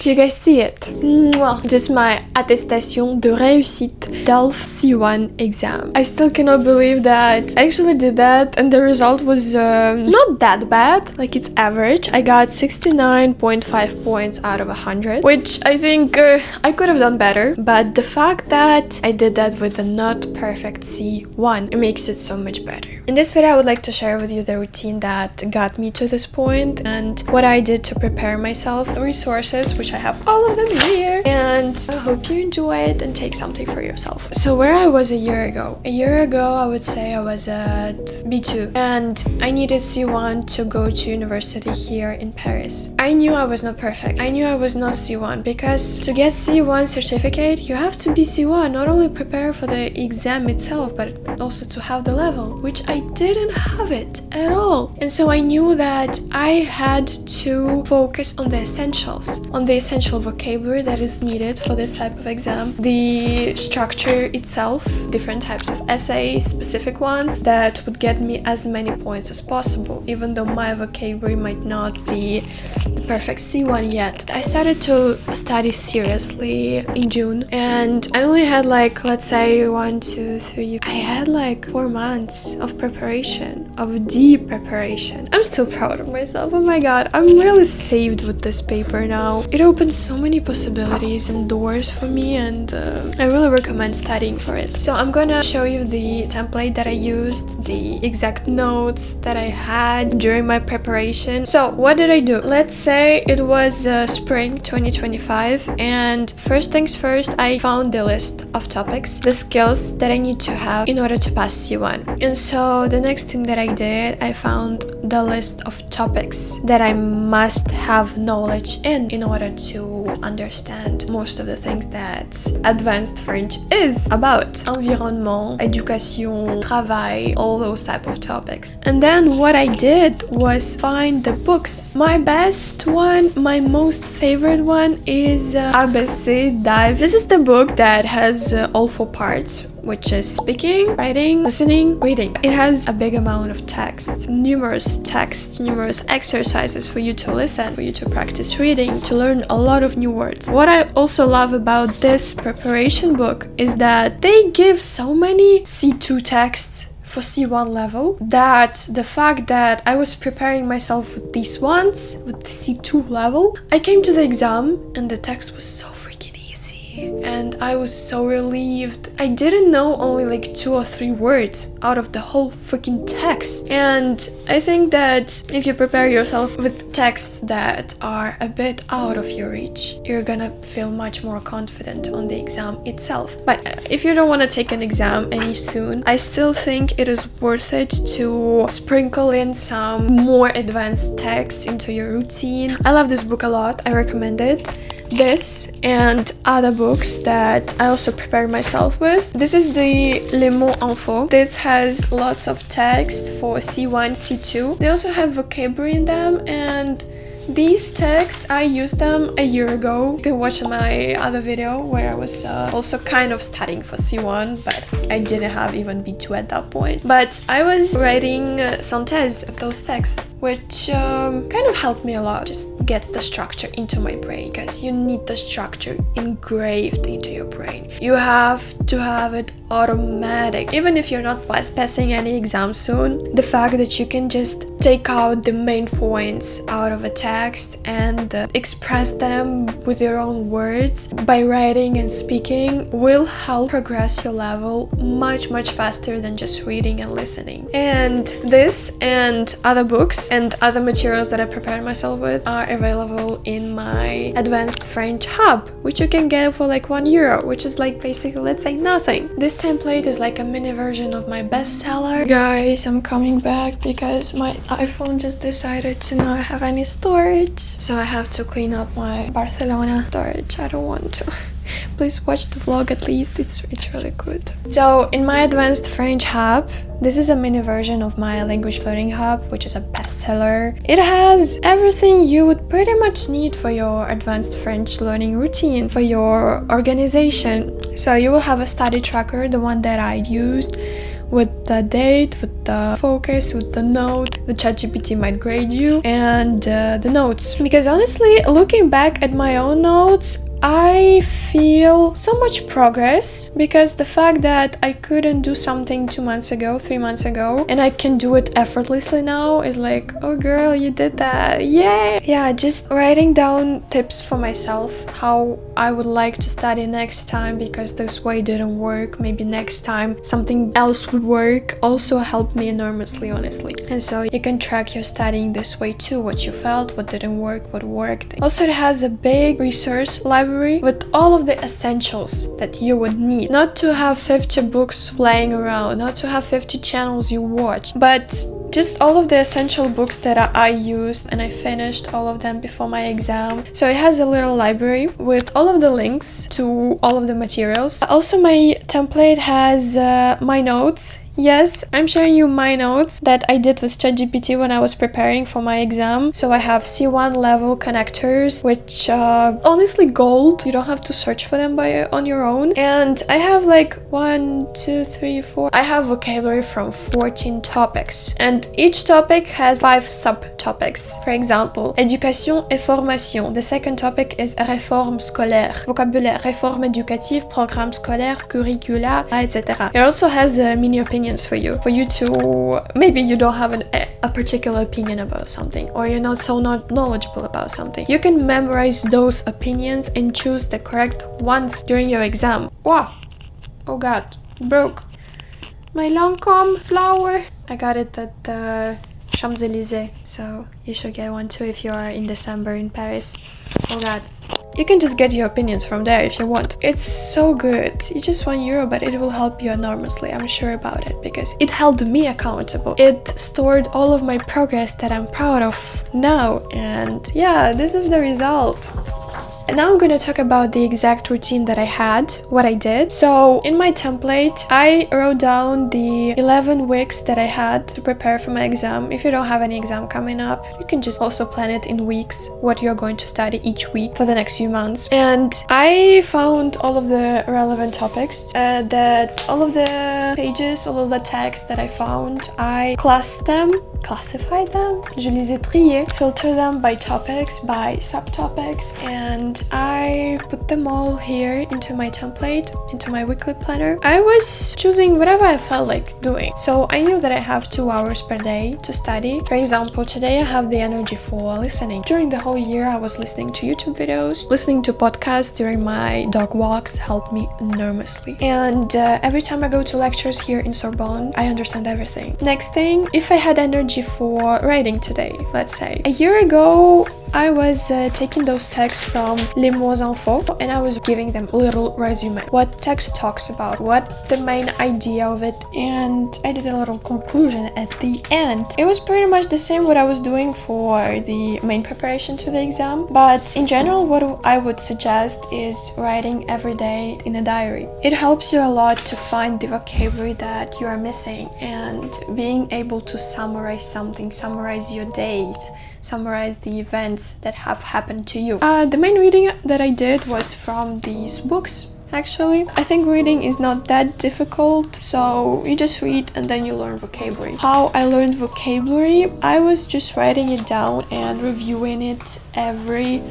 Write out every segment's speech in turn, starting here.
Do you guys see it? Mwah. This is my attestation de réussite DELF C1 exam. I still cannot believe that I actually did that and the result was not that bad, like it's average. I got 69.5 points out of 100, which I think I could have done better, but the fact that I did that with a not perfect C1, it makes it so much better. In this video I would like to share with you the routine that got me to this point and what I did to prepare myself, resources, which I have all of them here, and I hope you enjoy it and take something for yourself. So where I was a year ago I would say I was at B2 and I needed C1 to go to university here in Paris. I knew I was not perfect. I knew I was not C1 because to get C1 certificate you have to be C1, not only prepare for the exam itself but also to have the level, which I didn't have it at all. And so I knew that I had to focus on the essentials, on the essential vocabulary that is needed for this type of exam, the structure itself, different types of essays, specific ones that would get me as many points as possible, even though my vocabulary might not be the perfect C1 yet. I started to study seriously in June and I only had like, let's say 1, 2, 3, I had like 4 months of preparation, of deep preparation. I'm still proud of myself. Oh my god, I'm really saved with this paper now. It opens so many possibilities and doors for me and I really recommend studying for it. So I'm gonna show you the template that I used, the exact notes that I had during my preparation. So what did I do? Let's say it was spring 2025 and first things first, I found the list of topics, the skills that I need to have in order to pass C1. And so the next thing that I did, I found the list of topics that I must have knowledge in order to understand most of the things that advanced French is about. Environnement, éducation, travail, all those type of topics. And then what I did was find the books. My best one, my most favorite one is ABC Dive. This is the book that has all 4 parts, which is speaking, writing, listening, reading. It has a big amount of text, numerous exercises for you to listen, for you to practice reading, to learn a lot of new words. What I also love about this preparation book is that they give so many C2 texts for C1 level that the fact that I was preparing myself with these ones, with the C2 level, I came to the exam and the text was so freaking and I was so relieved. I didn't know only like 2 or 3 words out of the whole freaking text. And I think that if you prepare yourself with texts that are a bit out of your reach, you're gonna feel much more confident on the exam itself. But if you don't want to take an exam any soon, I still think it is worth it to sprinkle in some more advanced text into your routine. I love this book a lot. I recommend it. This and other books that I also prepared myself with. This is the Le Mot Info. This has lots of text for C1, C2. They also have vocabulary in them and these texts, I used them a year ago. You can watch my other video where I was also kind of studying for C1, but I didn't have even B2 at that point. But I was writing some tests of those texts, which kind of helped me a lot. Just get the structure into my brain, because you need the structure engraved into your brain. You have to have it automatic. Even if you're not passing any exam soon, the fact that you can just take out the main points out of a text and express them with your own words by writing and speaking will help progress your level much faster than just reading and listening. And this and other books and other materials that I prepared myself with are available in my advanced French hub, which you can get for like €1, which is like basically, let's say, nothing. This template is like a mini version of my bestseller. Guys, I'm coming back because my iPhone just decided to not have any storage, so I have to clean up my Barcelona storage. I don't want to. Please watch the vlog at least, it's really good. So in my advanced French hub, this is a mini version of my language learning hub, which is a bestseller. It has everything you would pretty much need for your advanced French learning routine, for your organization. So you will have a study tracker, the one that I used, with the date, with the focus, with the note. The ChatGPT might grade you, and the notes. Because honestly, looking back at my own notes, I feel so much progress, because the fact that I couldn't do something 2 months ago, 3 months ago, and I can do it effortlessly now is like, oh girl, you did that, yay! Yeah, just writing down tips for myself, how I would like to study next time, because this way didn't work, maybe next time something else would work, also helped me enormously, honestly. And so you can track your studying this way too, what you felt, what didn't work, what worked. Also, it has a big resource library with all of the essentials that you would need. Not to have 50 books laying around, not to have 50 channels you watch, but just all of the essential books that I used, and I finished all of them before my exam. So it has a little library with all of the links to all of the materials. Also, my template has my notes. Yes, I'm sharing you my notes that I did with ChatGPT when I was preparing for my exam. So I have C1 level connectors, which honestly gold. You don't have to search for them on your own. And I have like 1, 2, 3, 4. I have vocabulary from 14 topics. And each topic has 5 subtopics. For example, éducation et formation. The second topic is réforme scolaire. Vocabulaire, réforme éducative, programme scolaire, curricula, etc. It also has mini opinions for you to, maybe you don't have a particular opinion about something, or you're not so knowledgeable about something. You can memorize those opinions and choose the correct ones during your exam. Wow, oh god, broke my Lancome flower. I got it at the Champs-Élysées, so you should get one too if you are in December in Paris. Oh god. You can just get your opinions from there if you want. It's so good. It's just €1, but it will help you enormously. I'm sure about it, because it held me accountable. It stored all of my progress that I'm proud of now. And yeah, this is the result. And now I'm going to talk about the exact routine that I had, what I did. So in my template, I wrote down the 11 weeks that I had to prepare for my exam. If you don't have any exam coming up, you can just also plan it in weeks, what you're going to study each week for the next few months. And I found all of the relevant topics, that all of the pages, all of the texts that I found, I classified them, je les ai triés, filter them by topics, by subtopics, and I put them all here into my template, into my weekly planner. I was choosing whatever I felt like doing. So I knew that I have 2 hours per day to study. For example, today I have the energy for listening. During the whole year, I was listening to YouTube videos, listening to podcasts during my dog walks helped me enormously. And every time I go to lectures here in Sorbonne, I understand everything. Next thing, if I had energy for writing today, let's say. A year ago, I was taking those texts from Les mots info, and I was giving them a little resume. What text talks about, what the main idea of it, and I did a little conclusion at the end. It was pretty much the same what I was doing for the main preparation to the exam, but in general, what I would suggest is writing every day in a diary. It helps you a lot to find the vocabulary that you are missing, and being able to summarize something, summarize your days, summarize the events that have happened to you. The main reading that I did was from these books, actually. I think reading is not that difficult, so you just read and then you learn vocabulary. How I learned vocabulary, I was just writing it down and reviewing it wait,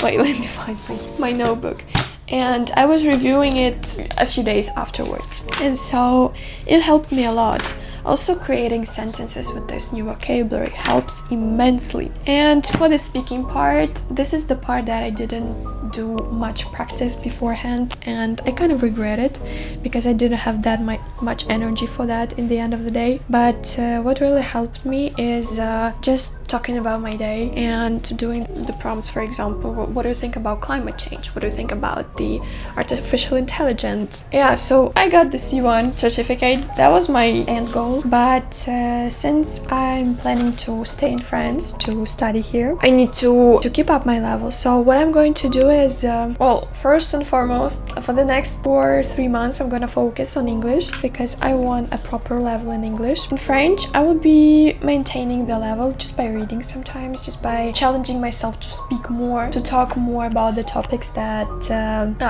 let me find my notebook. And I was reviewing it a few days afterwards. And so it helped me a lot. Also, creating sentences with this new vocabulary helps immensely. And for the speaking part, this is the part that I didn't do much practice beforehand, and I kind of regret it because I didn't have that much energy for that in the end of the day. But what really helped me is just talking about my day and doing the prompts. For example, what do you think about climate change? What do you think about the artificial intelligence? Yeah, so I got the C1 certificate. That was my end goal. But since I'm planning to stay in France to study here, I need to keep up my level. So what I'm going to do because, well, first and foremost, for the next 4 or 3 months, I'm gonna focus on English because I want a proper level in English. In French, I will be maintaining the level just by reading sometimes, just by challenging myself to speak more, to talk more about the topics that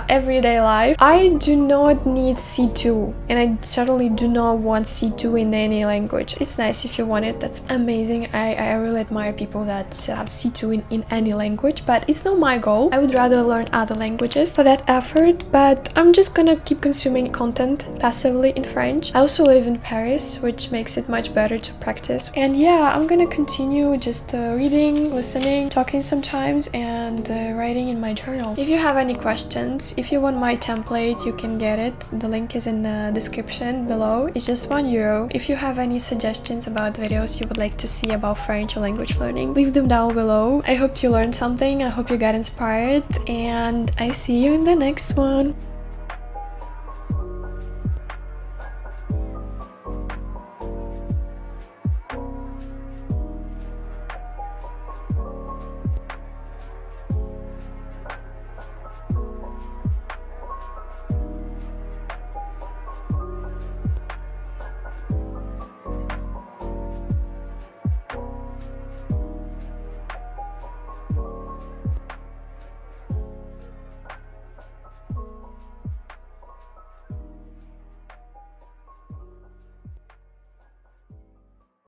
everyday life. I do not need C2, and I certainly do not want C2 in any language. It's nice if you want it, that's amazing. I really admire people that have C2 in any language, but it's not my goal. I would rather learn other languages for that effort, but I'm just gonna keep consuming content passively in French. I also live in Paris, which makes it much better to practice. And yeah, I'm gonna continue just reading, listening, talking sometimes, and writing in my journal. If you have any questions, if you want my template, you can get it. The link is in the description below. It's just €1. If you have any suggestions about videos you would like to see about French or language learning, leave them down below. I hope you learned something, I hope you got inspired, and I see you in the next one.